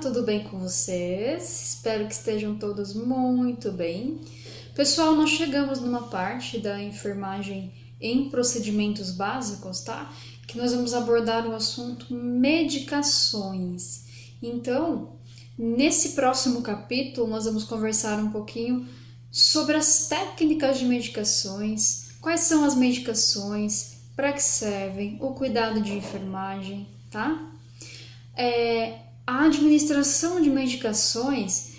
tudo bem com vocês? Espero que estejam todos muito bem. Pessoal, nós chegamos numa parte da enfermagem em procedimentos básicos, tá? Que nós vamos abordar o assunto medicações. Então, nesse próximo capítulo, nós vamos conversar um pouquinho sobre as técnicas de medicações, quais são as medicações, para que servem, o cuidado de enfermagem, tá? A administração de medicações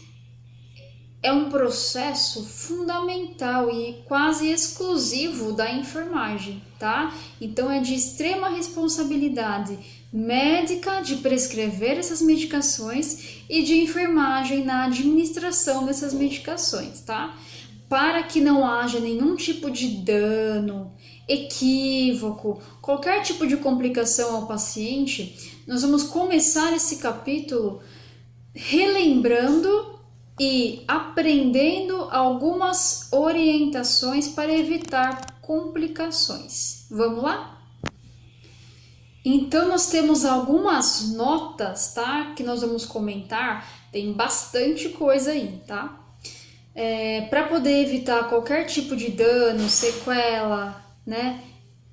é um processo fundamental e quase exclusivo da enfermagem, tá? Então é de extrema responsabilidade médica de prescrever essas medicações e de enfermagem na administração dessas medicações, tá? Para que não haja nenhum tipo de dano, equívoco, qualquer tipo de complicação ao paciente, nós vamos começar esse capítulo relembrando e aprendendo algumas orientações para evitar complicações. Vamos lá? Então, nós temos algumas notas, tá? Que nós vamos comentar. Tem bastante coisa aí, tá? Para poder evitar qualquer tipo de dano, sequela, né?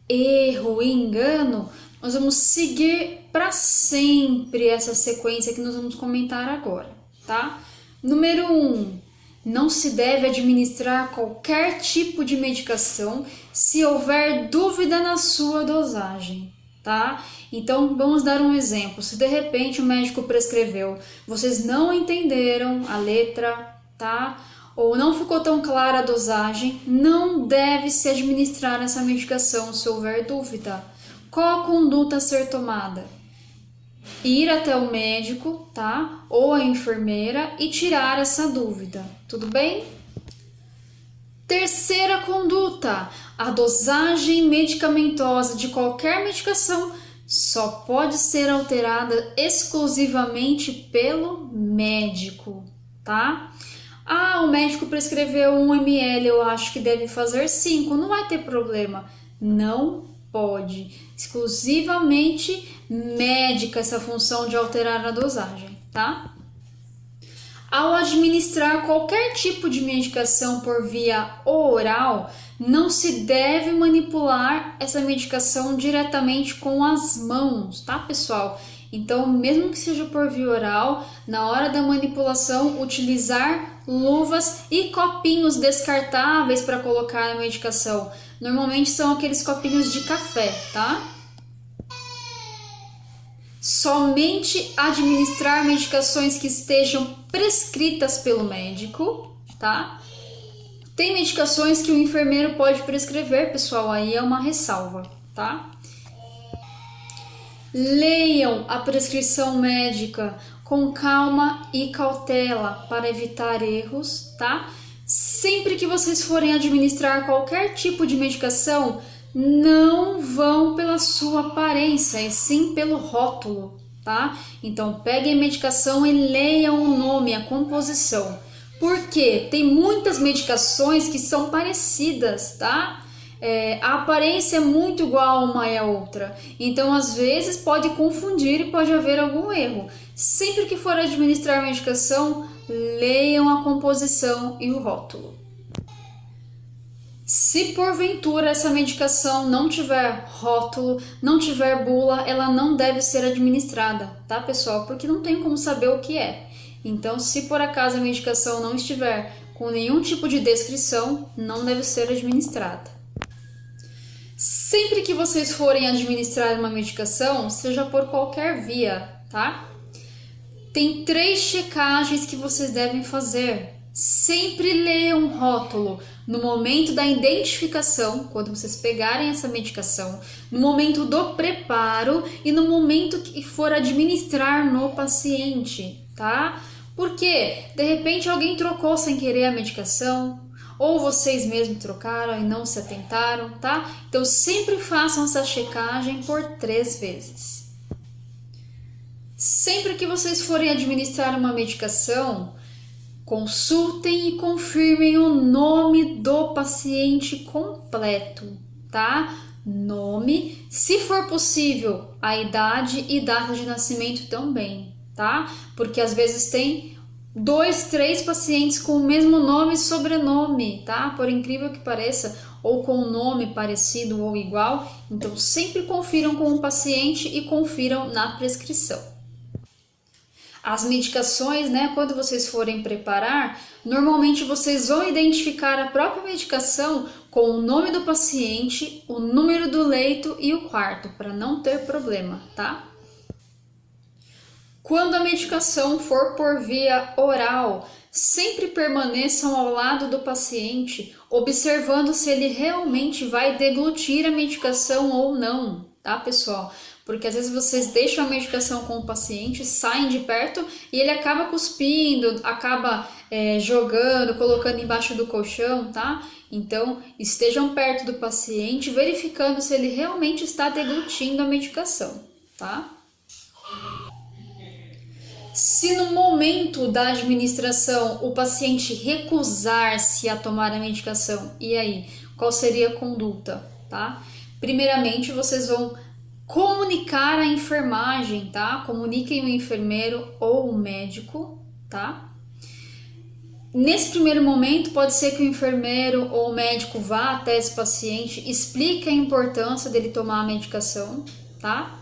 Erro e engano, nós vamos seguir para sempre essa sequência que nós vamos comentar agora, tá? Número 1, não se deve administrar qualquer tipo de medicação se houver dúvida na sua dosagem, tá? Então, vamos dar um exemplo. Se de repente o médico prescreveu, vocês não entenderam a letra, tá? Ou não ficou tão clara a dosagem, não deve se administrar essa medicação se houver dúvida. Qual a conduta a ser tomada? Ir até o médico, tá? Ou a enfermeira e tirar essa dúvida, tudo bem? Terceira conduta, a dosagem medicamentosa de qualquer medicação só pode ser alterada exclusivamente pelo médico, tá? O médico prescreveu 1 ml, eu acho que deve fazer 5, não vai ter problema. Não pode. Exclusivamente médica essa função de alterar a dosagem, tá? Ao administrar qualquer tipo de medicação por via oral, não se deve manipular essa medicação diretamente com as mãos, tá, pessoal? Então, mesmo que seja por via oral, na hora da manipulação, utilizar luvas e copinhos descartáveis para colocar a medicação. Normalmente são aqueles copinhos de café, tá? Somente administrar medicações que estejam prescritas pelo médico, tá? Tem medicações que o enfermeiro pode prescrever, pessoal, aí é uma ressalva, tá? Leiam a prescrição médica com calma e cautela para evitar erros, tá? Sempre que vocês forem administrar qualquer tipo de medicação, não vão pela sua aparência, e sim pelo rótulo, tá? Então, peguem a medicação e leiam o nome, a composição. Por quê? Tem muitas medicações que são parecidas, tá? A aparência é muito igual uma e a outra, então às vezes pode confundir e pode haver algum erro. Sempre que for administrar medicação, leiam a composição e o rótulo. Se porventura essa medicação não tiver rótulo, não tiver bula, ela não deve ser administrada, tá, pessoal? Porque não tem como saber o que é. Então, se por acaso a medicação não estiver com nenhum tipo de descrição, não deve ser administrada. Sempre que vocês forem administrar uma medicação, seja por qualquer via, tá? Tem 3 checagens que vocês devem fazer. Sempre leiam o rótulo no momento da identificação, quando vocês pegarem essa medicação, no momento do preparo e no momento que for administrar no paciente, tá? Porque, de repente, alguém trocou sem querer a medicação, ou vocês mesmos trocaram e não se atentaram, tá? Então, sempre façam essa checagem por 3 vezes. Sempre que vocês forem administrar uma medicação, consultem e confirmem o nome do paciente completo, tá? Nome, se for possível, a idade e data de nascimento também, tá? Porque às vezes tem 2, 3 pacientes com o mesmo nome e sobrenome, tá? Por incrível que pareça, ou com um nome parecido ou igual. Então sempre confiram com o paciente e confiram na prescrição. As medicações, né, quando vocês forem preparar, normalmente vocês vão identificar a própria medicação com o nome do paciente, o número do leito e o quarto, para não ter problema, tá? Quando a medicação for por via oral, sempre permaneçam ao lado do paciente, observando se ele realmente vai deglutir a medicação ou não, tá, pessoal? Porque às vezes vocês deixam a medicação com o paciente, saem de perto e ele acaba cuspindo, acaba jogando, colocando embaixo do colchão, tá? Então estejam perto do paciente, verificando se ele realmente está deglutindo a medicação, tá? Se no momento da administração o paciente recusar-se a tomar a medicação, e aí, qual seria a conduta, tá? Primeiramente, vocês vão comunicar a enfermagem, tá? Comuniquem o enfermeiro ou o médico, tá? Nesse primeiro momento, pode ser que o enfermeiro ou o médico vá até esse paciente, explique a importância dele tomar a medicação, tá?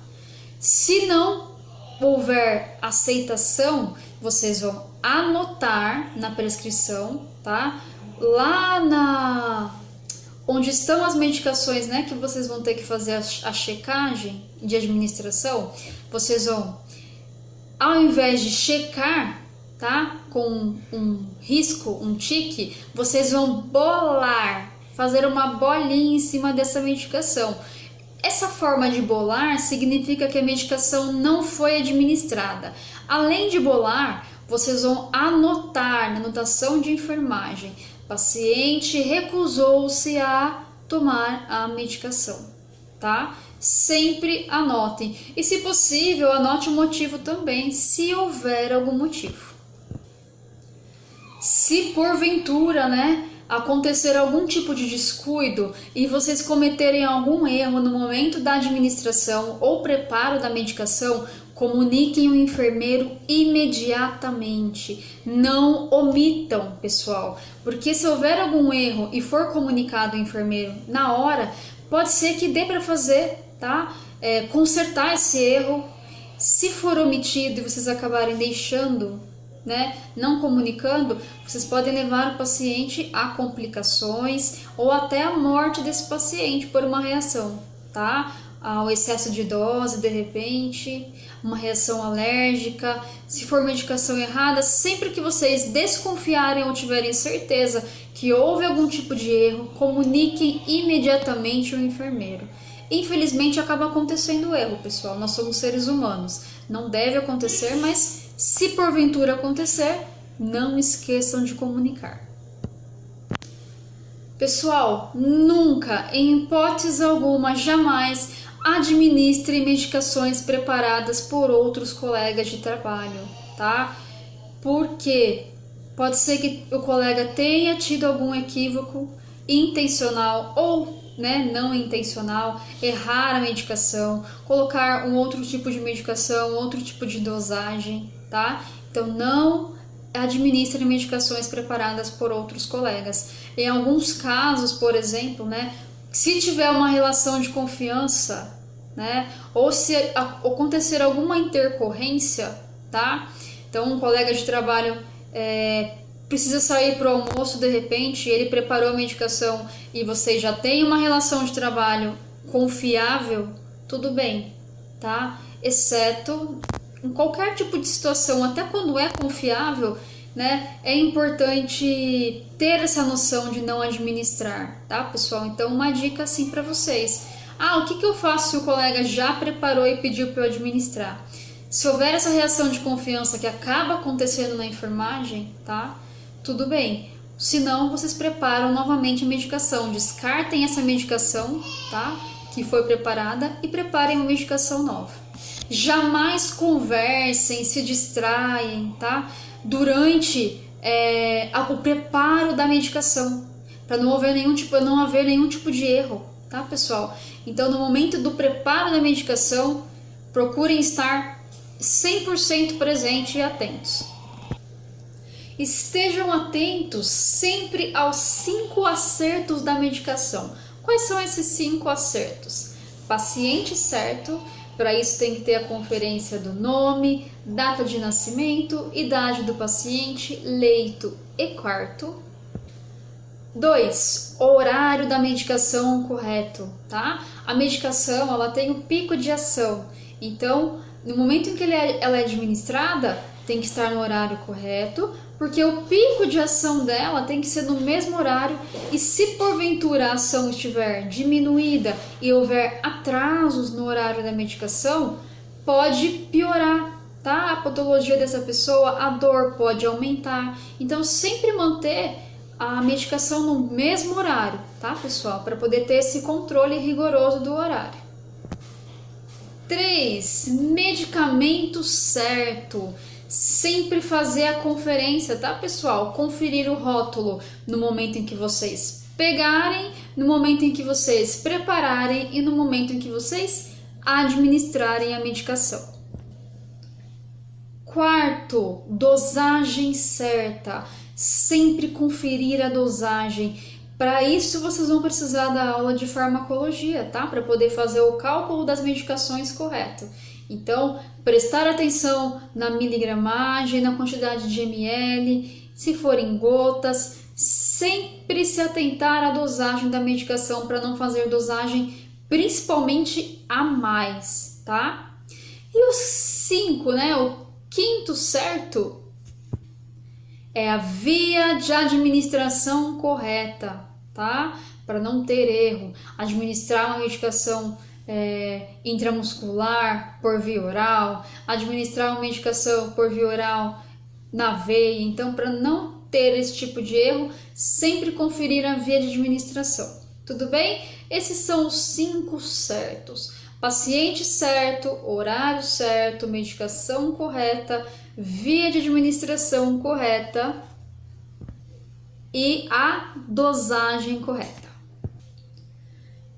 Se não houver aceitação, vocês vão anotar na prescrição, tá? Lá onde estão as medicações, né, que vocês vão ter que fazer a checagem de administração, vocês vão, ao invés de checar, tá, com um risco, um tique, vocês vão bolar, fazer uma bolinha em cima dessa medicação. Essa forma de bolar significa que a medicação não foi administrada. Além de bolar, vocês vão anotar na anotação de enfermagem: paciente recusou-se a tomar a medicação, tá? Sempre anotem. E se possível, anote o motivo também, se houver algum motivo. Se porventura, né, acontecer algum tipo de descuido e vocês cometerem algum erro no momento da administração ou preparo da medicação, comuniquem o enfermeiro imediatamente. Não omitam, pessoal, porque se houver algum erro e for comunicado ao enfermeiro na hora, pode ser que dê para fazer, tá? Consertar esse erro. Se for omitido e vocês acabarem deixando, né, não comunicando, vocês podem levar o paciente a complicações ou até a morte desse paciente por uma reação, tá? Ao excesso de dose, de repente, uma reação alérgica. Se for medicação errada, sempre que vocês desconfiarem ou tiverem certeza que houve algum tipo de erro, comuniquem imediatamente ao enfermeiro. Infelizmente acaba acontecendo erro, pessoal, nós somos seres humanos, não deve acontecer, mas se porventura acontecer, não esqueçam de comunicar. Pessoal, nunca, em hipótese alguma, jamais administre medicações preparadas por outros colegas de trabalho, tá? Porque pode ser que o colega tenha tido algum equívoco intencional ou, né, não intencional, errar a medicação, colocar um outro tipo de medicação, outro tipo de dosagem, tá? Então não administre medicações preparadas por outros colegas. Em alguns casos, por exemplo, né, se tiver uma relação de confiança, né, ou se acontecer alguma intercorrência, tá? Então um colega de trabalho precisa sair para o almoço de repente, ele preparou a medicação e você já tem uma relação de trabalho confiável, tudo bem, tá? Exceto em qualquer tipo de situação, até quando é confiável, né? É importante ter essa noção de não administrar, tá, pessoal? Então, uma dica assim para vocês. O que eu faço se o colega já preparou e pediu para eu administrar? Se houver essa reação de confiança que acaba acontecendo na enfermagem, tá? Tudo bem. Se não, vocês preparam novamente a medicação. Descartem essa medicação, tá? Que foi preparada e preparem uma medicação nova. Jamais conversem, se distraem, tá? Durante o preparo da medicação, para não haver nenhum tipo de erro, tá, pessoal? Então, no momento do preparo da medicação, procurem estar 100% presente e atentos. Estejam atentos sempre aos 5 acertos da medicação. Quais são esses 5 acertos? Paciente certo, para isso tem que ter a conferência do nome, data de nascimento, idade do paciente, leito e quarto. 2. Horário da medicação correto, tá? A medicação, ela tem um pico de ação, então no momento em que ela é administrada, tem que estar no horário correto, porque o pico de ação dela tem que ser no mesmo horário, e se porventura a ação estiver diminuída e houver atrasos no horário da medicação, pode piorar, tá? A patologia dessa pessoa, a dor pode aumentar. Então sempre manter a medicação no mesmo horário, tá, pessoal? Para poder ter esse controle rigoroso do horário. 3. Medicamento certo. Sempre fazer a conferência, tá, pessoal? Conferir o rótulo no momento em que vocês pegarem, no momento em que vocês prepararem e no momento em que vocês administrarem a medicação. 4. Dosagem certa. Sempre conferir a dosagem. Para isso vocês vão precisar da aula de farmacologia, tá? Para poder fazer o cálculo das medicações correto. Então, prestar atenção na miligramagem, na quantidade de ml, se forem gotas, sempre se atentar à dosagem da medicação para não fazer dosagem principalmente a mais, tá? E o 5, né? O 5º certo é a via de administração correta, tá? Para não ter erro. Administrar uma medicação intramuscular por via oral, administrar uma medicação por via oral na veia. Então, para não ter esse tipo de erro, sempre conferir a via de administração. Tudo bem? Esses são os 5 certos. Paciente certo, horário certo, medicação correta, via de administração correta e a dosagem correta.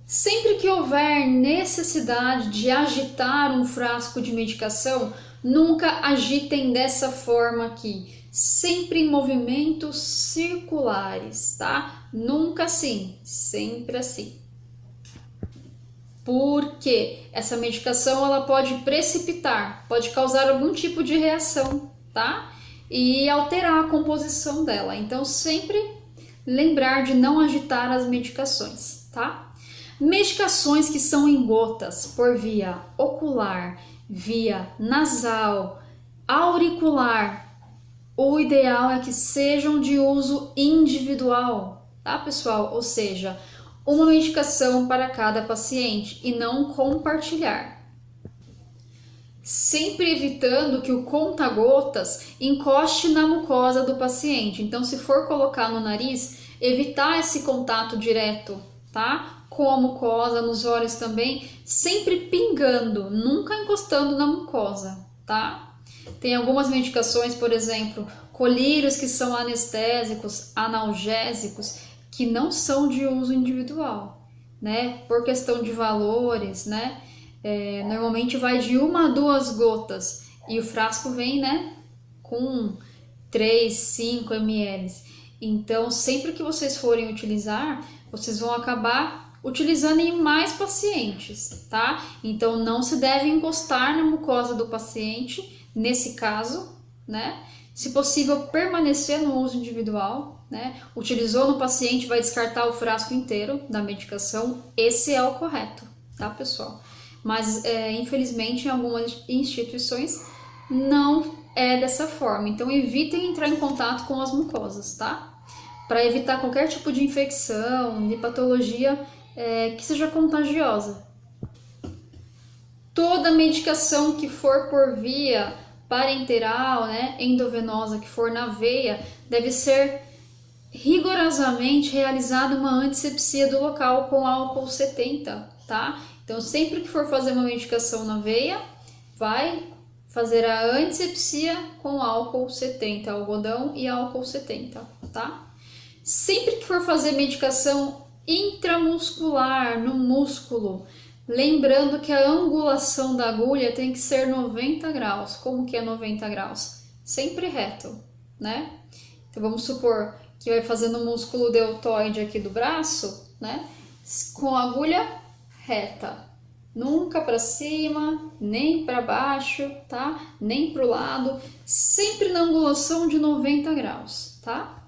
Sempre que houver necessidade de agitar um frasco de medicação, nunca agitem dessa forma aqui, sempre em movimentos circulares, tá? Nunca assim, sempre assim. Porque essa medicação ela pode precipitar, pode causar algum tipo de reação, tá? E alterar a composição dela. Então, sempre lembrar de não agitar as medicações, tá? Medicações que são em gotas por via ocular, via nasal, auricular, o ideal é que sejam de uso individual, tá, pessoal? Ou seja, uma medicação para cada paciente e não compartilhar. Sempre evitando que o conta-gotas encoste na mucosa do paciente. Então, se for colocar no nariz, evitar esse contato direto, tá? Com a mucosa, nos olhos também, sempre pingando, nunca encostando na mucosa, tá? Tem algumas medicações, por exemplo, colírios que são anestésicos, analgésicos, que não são de uso individual, né? Por questão de valores, né? Normalmente vai de 1 a 2 gotas e o frasco vem, né? Com 3, 5 ml. Então, sempre que vocês forem utilizar, vocês vão acabar utilizando em mais pacientes, tá? Então, não se deve encostar na mucosa do paciente, nesse caso, né? Se possível, permanecer no uso individual, né? Utilizou no paciente, vai descartar o frasco inteiro da medicação. Esse é o correto, tá, pessoal? Mas, infelizmente, em algumas instituições não é dessa forma. Então, evitem entrar em contato com as mucosas, tá? Para evitar qualquer tipo de infecção, de patologia que seja contagiosa. Toda medicação que for por via parenteral, né, endovenosa, que for na veia, deve ser rigorosamente realizada uma antisepsia do local com álcool 70, tá? Então, sempre que for fazer uma medicação na veia, vai fazer a antisepsia com álcool 70, algodão e álcool 70, tá? Sempre que for fazer medicação intramuscular, no músculo, Lembrando que a angulação da agulha tem que ser 90 graus. Como que é 90 graus? Sempre reto, né? Então vamos supor que vai fazendo o músculo deltoide aqui do braço, né? Com a agulha reta. Nunca para cima, nem para baixo, tá? Nem para o lado. Sempre na angulação de 90 graus, tá?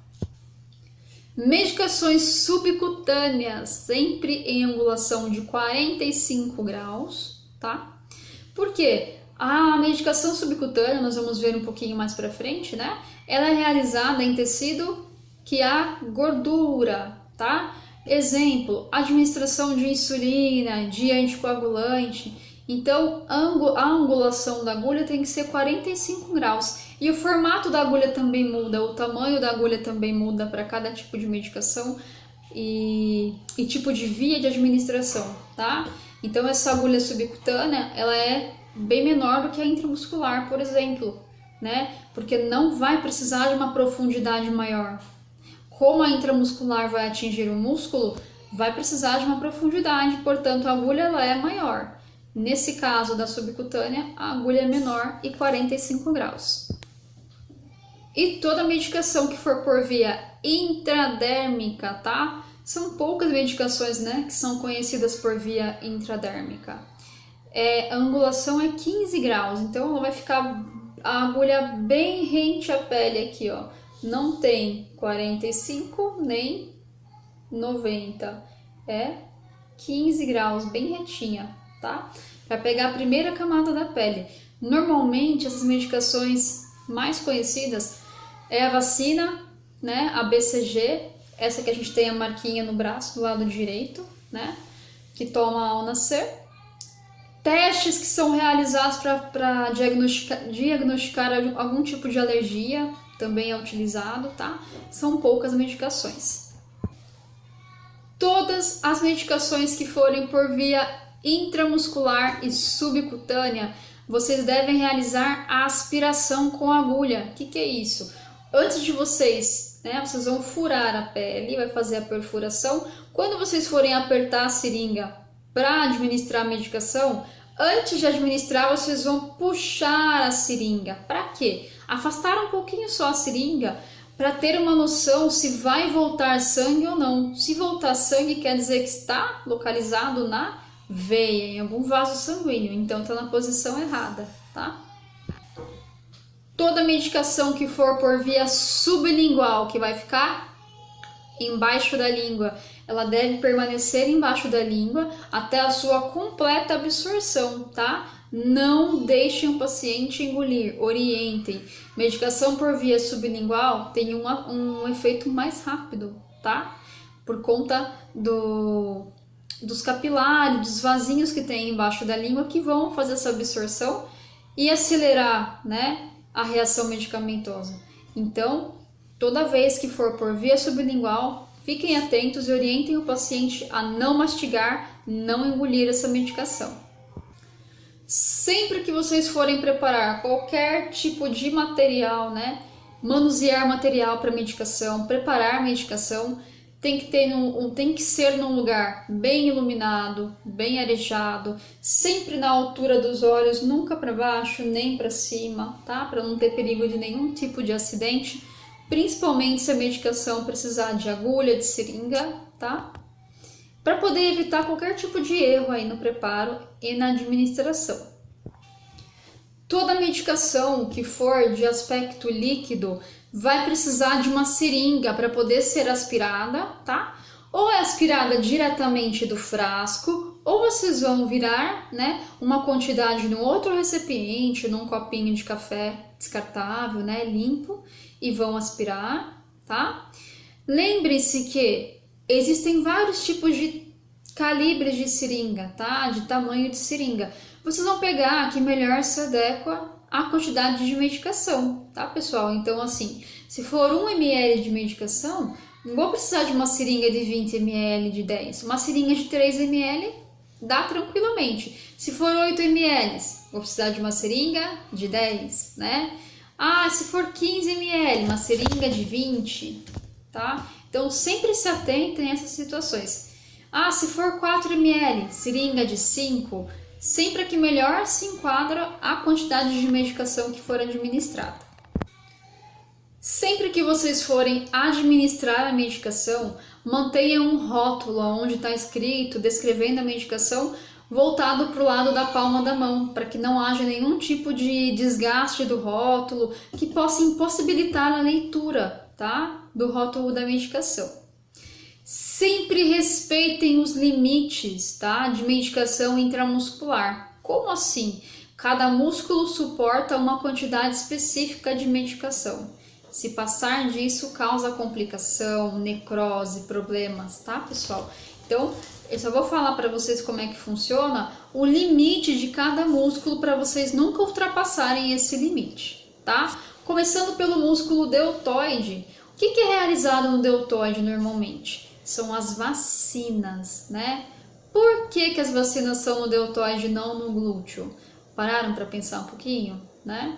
Medicações subcutâneas, sempre em angulação de 45 graus, tá? Por quê? A medicação subcutânea, nós vamos ver um pouquinho mais para frente, né? Ela é realizada em tecido que há gordura, tá? Exemplo, administração de insulina, de anticoagulante. Então, a angulação da agulha tem que ser 45 graus. E o formato da agulha também muda, o tamanho da agulha também muda para cada tipo de medicação e tipo de via de administração, tá? Então, essa agulha subcutânea, ela é bem menor do que a intramuscular, por exemplo, né? Porque não vai precisar de uma profundidade maior. Como a intramuscular vai atingir o músculo, vai precisar de uma profundidade, portanto a agulha ela é maior. Nesse caso da subcutânea, a agulha é menor e 45 graus. E toda medicação que for por via intradérmica, tá? São poucas medicações, né, que são conhecidas por via intradérmica. A angulação é 15 graus, então ela vai ficar a agulha bem rente à pele aqui, ó. Não tem 45 nem 90, é 15 graus, bem retinha, tá? Para pegar a primeira camada da pele. Normalmente, essas medicações mais conhecidas é a vacina, né? A BCG, essa que a gente tem a marquinha no braço do lado direito, né? Que toma ao nascer. Testes que são realizados para diagnosticar algum tipo de alergia, também é utilizado, tá? São poucas medicações. Todas as medicações que forem por via intramuscular e subcutânea, vocês devem realizar a aspiração com agulha. O que é isso? Antes de vocês, né, vocês vão furar a pele, vai fazer a perfuração. Quando vocês forem apertar a seringa para administrar a medicação, antes de administrar, vocês vão puxar a seringa. Para quê? Afastar um pouquinho só a seringa para ter uma noção se vai voltar sangue ou não. Se voltar sangue, quer dizer que está localizado na veia, em algum vaso sanguíneo, então está na posição errada, tá? Toda medicação que for por via sublingual, que vai ficar embaixo da língua, ela deve permanecer embaixo da língua até a sua completa absorção, tá? Não deixem o paciente engolir, orientem. Medicação por via sublingual tem um efeito mais rápido, tá? Por conta dos capilares, dos vasinhos que tem embaixo da língua que vão fazer essa absorção e acelerar, né, a reação medicamentosa. Então, toda vez que for por via sublingual, fiquem atentos e orientem o paciente a não mastigar, não engolir essa medicação. Sempre que vocês forem preparar qualquer tipo de material, né, manusear material para medicação, preparar medicação, tem que ser num lugar bem iluminado, bem arejado, sempre na altura dos olhos, nunca para baixo nem para cima, tá? Para não ter perigo de nenhum tipo de acidente, principalmente se a medicação precisar de agulha, de seringa, tá? Para poder evitar qualquer tipo de erro aí no preparo e na administração. Toda medicação que for de aspecto líquido vai precisar de uma seringa para poder ser aspirada, tá? Ou é aspirada diretamente do frasco, ou vocês vão virar, né, uma quantidade no outro recipiente, num copinho de café descartável, né, limpo, e vão aspirar, tá? Lembre-se que existem vários tipos de calibres de seringa, tá? De tamanho de seringa. Vocês vão pegar a que melhor se adequa à quantidade de medicação, tá, pessoal? Então, assim, se for 1 ml de medicação, não vou precisar de uma seringa de 20 ml, de 10. Uma seringa de 3 ml dá tranquilamente. Se for 8 ml, vou precisar de uma seringa de 10, né? Ah, se for 15 ml, uma seringa de 20, tá? Então, sempre se atentem a essas situações. Ah, se for 4 ml, seringa de 5, sempre a que melhor se enquadra a quantidade de medicação que for administrada. Sempre que vocês forem administrar a medicação, mantenha um rótulo onde está escrito, descrevendo a medicação, voltado para o lado da palma da mão, para que não haja nenhum tipo de desgaste do rótulo que possa impossibilitar a leitura, tá? Do rótulo da medicação. Sempre respeitem os limites, tá? De medicação intramuscular. Como assim? Cada músculo suporta uma quantidade específica de medicação. Se passar disso, causa complicação, necrose, problemas, tá, pessoal? Então, eu só vou falar para vocês como é que funciona o limite de cada músculo para vocês nunca ultrapassarem esse limite, tá? Começando pelo músculo deltoide. O que é realizado no deltoide normalmente? São as vacinas, né? Por que as vacinas são no deltoide e não no glúteo? Pararam para pensar um pouquinho, né?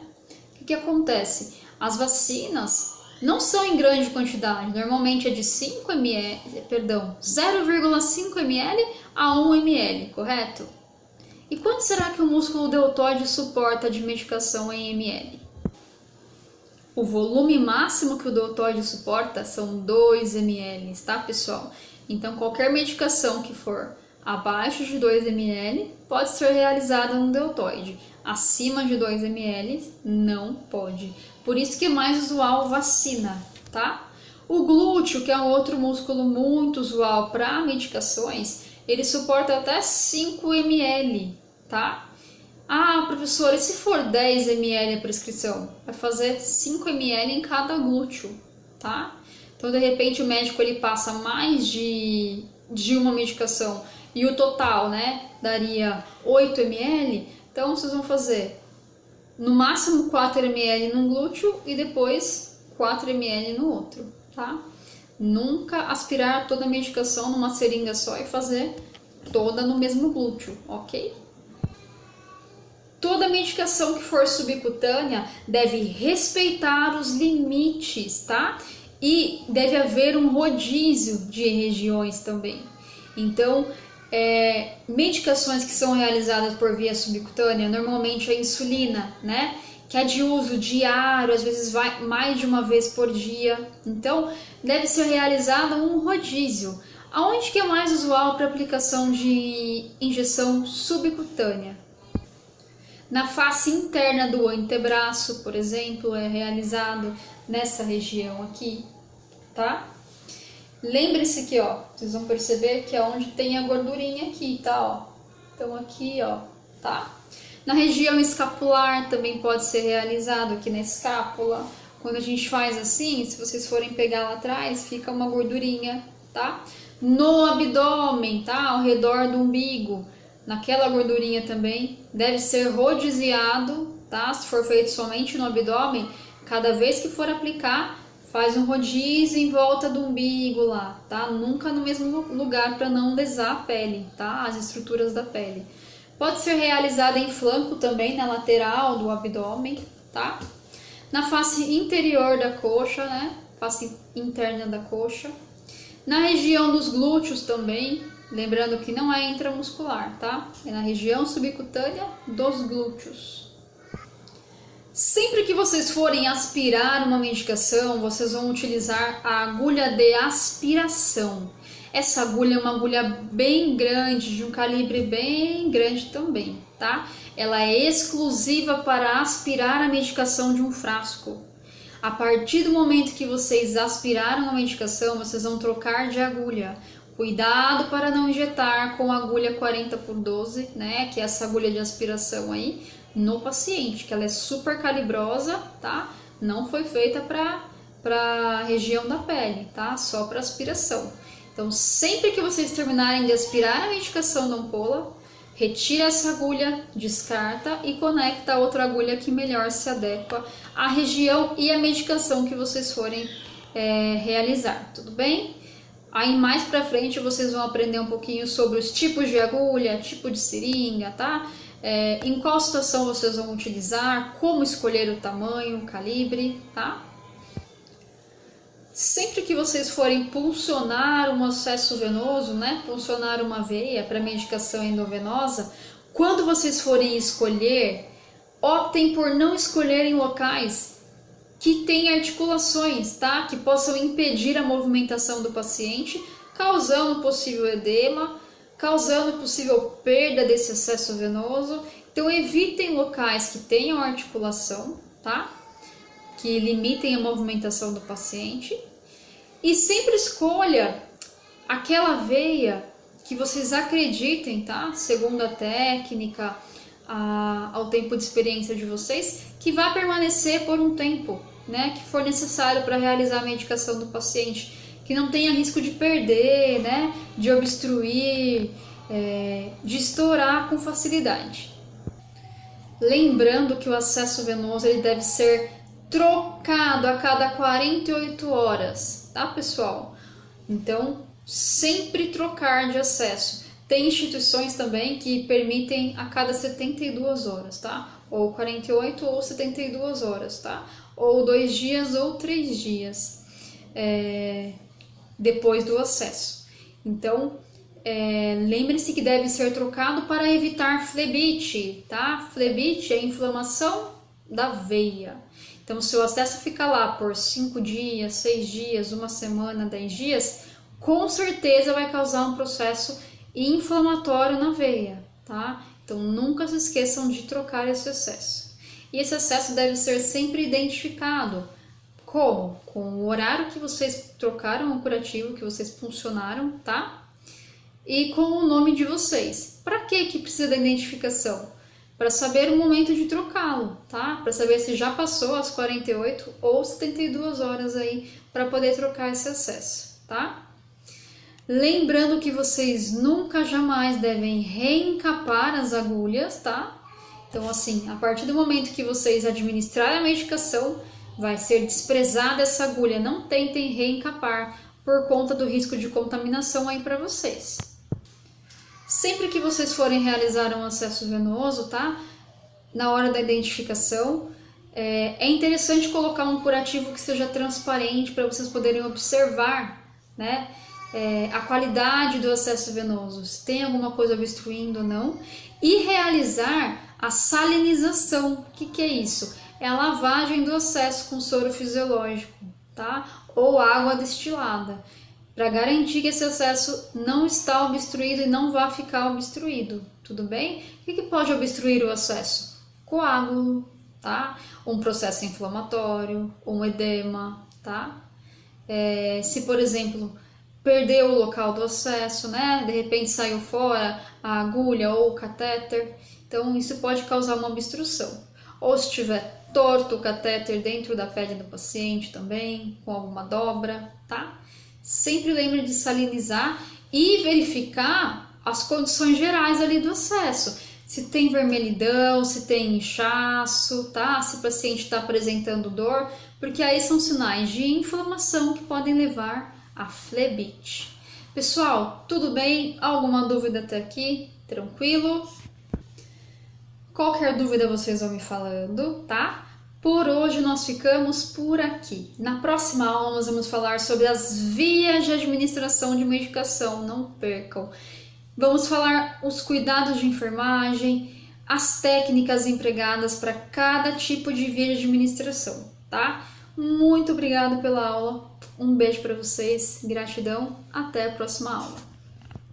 O que acontece? As vacinas não são em grande quantidade, normalmente é de 5 ml, perdão, 0,5 ml a 1 ml, correto? E quanto será que o músculo deltoide suporta de medicação em ml? O volume máximo que o deltoide suporta são 2 ml, tá, pessoal? Então, qualquer medicação que for abaixo de 2 ml pode ser realizada no deltoide. Acima de 2 ml não pode. Por isso que é mais usual vacina, tá? O glúteo, que é um outro músculo muito usual para medicações, ele suporta até 5 ml, tá? Ah, professora, e se for 10 ml a prescrição? Vai fazer 5 ml em cada glúteo, tá? Então, de repente, o médico ele passa mais de uma medicação e o total, né, daria 8 ml. Então, vocês vão fazer no máximo 4 ml num glúteo e depois 4 ml no outro, tá? Nunca aspirar toda a medicação numa seringa só e fazer toda no mesmo glúteo, ok? Toda medicação que for subcutânea deve respeitar os limites, tá? E deve haver um rodízio de regiões também. Então, medicações que são realizadas por via subcutânea, normalmente a insulina, né? Que é de uso diário, às vezes vai mais de uma vez por dia. Então, deve ser realizado um rodízio. Aonde que é mais usual para aplicação de injeção subcutânea? Na face interna do antebraço, por exemplo, é realizado nessa região aqui, tá? Lembre-se que, ó, vocês vão perceber que é onde tem a gordurinha aqui, tá, ó. Então aqui, ó, tá? Na região escapular também pode ser realizado aqui na escápula. Quando a gente faz assim, se vocês forem pegar lá atrás, fica uma gordurinha, tá? No abdômen, tá? Ao redor do umbigo, naquela gordurinha também, deve ser rodiziado, tá? Se for feito somente no abdômen, cada vez que for aplicar, faz um rodízio em volta do umbigo lá, tá? Nunca no mesmo lugar para não lesar a pele, tá? As estruturas da pele. Pode ser realizada em flanco também, na lateral do abdômen, tá? Na face interior da coxa, né? Face interna da coxa. Na região dos glúteos também, lembrando que não é intramuscular, tá? É na região subcutânea dos glúteos. Sempre que vocês forem aspirar uma medicação, vocês vão utilizar a agulha de aspiração. Essa agulha é uma agulha bem grande, de um calibre bem grande também, tá? Ela é exclusiva para aspirar a medicação de um frasco. A partir do momento que vocês aspiraram a medicação, vocês vão trocar de agulha. Cuidado para não injetar com a agulha 40x12, né? Que é essa agulha de aspiração aí, no paciente, que ela é super calibrosa, tá? Não foi feita para a região da pele, tá? Só para aspiração. Então, sempre que vocês terminarem de aspirar a medicação da ampola, retira essa agulha, descarta e conecta a outra agulha que melhor se adequa à região e à medicação que vocês forem realizar, tudo bem? Aí mais pra frente vocês vão aprender um pouquinho sobre os tipos de agulha, tipo de seringa, tá? Em qual situação vocês vão utilizar, como escolher o tamanho, o calibre, tá? Sempre que vocês forem puncionar um acesso venoso, né, puncionar uma veia para medicação endovenosa, quando vocês forem escolher, optem por não escolherem locais que tenham articulações, tá? Que possam impedir a movimentação do paciente, causando possível edema, causando possível perda desse acesso venoso. Então evitem locais que tenham articulação, tá? Que limitem a movimentação do paciente. E sempre escolha aquela veia que vocês acreditem, tá? Segundo a técnica, ao tempo de experiência de vocês, que vai permanecer por um tempo, né? Que for necessário para realizar a medicação do paciente, que não tenha risco de perder, né? De obstruir, de estourar com facilidade. Lembrando que o acesso venoso ele deve ser trocado a cada 48 horas, tá, pessoal? Então, sempre trocar de acesso. Tem instituições também que permitem a cada 72 horas, tá? Ou 48 ou 72 horas, tá? Ou 2 dias ou 3 dias depois do acesso. Então, lembre-se que deve ser trocado para evitar flebite, tá? Flebite é inflamação da veia. Então, se o acesso fica lá por 5 dias, 6 dias, 1 semana, 10 dias, com certeza vai causar um processo inflamatório na veia, tá? Então, nunca se esqueçam de trocar esse acesso. E esse acesso deve ser sempre identificado. Como? Com o horário que vocês trocaram o curativo, que vocês puncionaram, tá? E com o nome de vocês. Para que precisa da identificação? Para saber o momento de trocá-lo, tá? Para saber se já passou as 48 ou 72 horas aí para poder trocar esse acesso, tá? Lembrando que vocês nunca jamais devem reencapar as agulhas, tá? Então, assim, a partir do momento que vocês administrarem a medicação, vai ser desprezada essa agulha. Não tentem reencapar por conta do risco de contaminação aí para vocês. Sempre que vocês forem realizar um acesso venoso, tá? Na hora da identificação, é interessante colocar um curativo que seja transparente para vocês poderem observar, né? A qualidade do acesso venoso, se tem alguma coisa obstruindo ou não, e realizar a salinização. O que é isso? É a lavagem do acesso com soro fisiológico, tá? Ou água destilada, para garantir que esse acesso não está obstruído e não vai ficar obstruído, tudo bem? O que pode obstruir o acesso? Coágulo, tá? Um processo inflamatório, um edema, tá? Se, por exemplo, perdeu o local do acesso, né? De repente saiu fora a agulha ou o catéter, então isso pode causar uma obstrução. Ou se estiver torto o catéter dentro da pele do paciente também, com alguma dobra, tá? Sempre lembre de salinizar e verificar as condições gerais ali do acesso. Se tem vermelhidão, se tem inchaço, tá? Se o paciente está apresentando dor, porque aí são sinais de inflamação que podem levar a flebite. Pessoal, tudo bem? Alguma dúvida até aqui? Tranquilo? Qualquer dúvida vocês vão me falando, tá? Por hoje nós ficamos por aqui. Na próxima aula nós vamos falar sobre as vias de administração de medicação, não percam. Vamos falar os cuidados de enfermagem, as técnicas empregadas para cada tipo de via de administração, tá? Muito obrigada pela aula, um beijo para vocês, gratidão, até a próxima aula.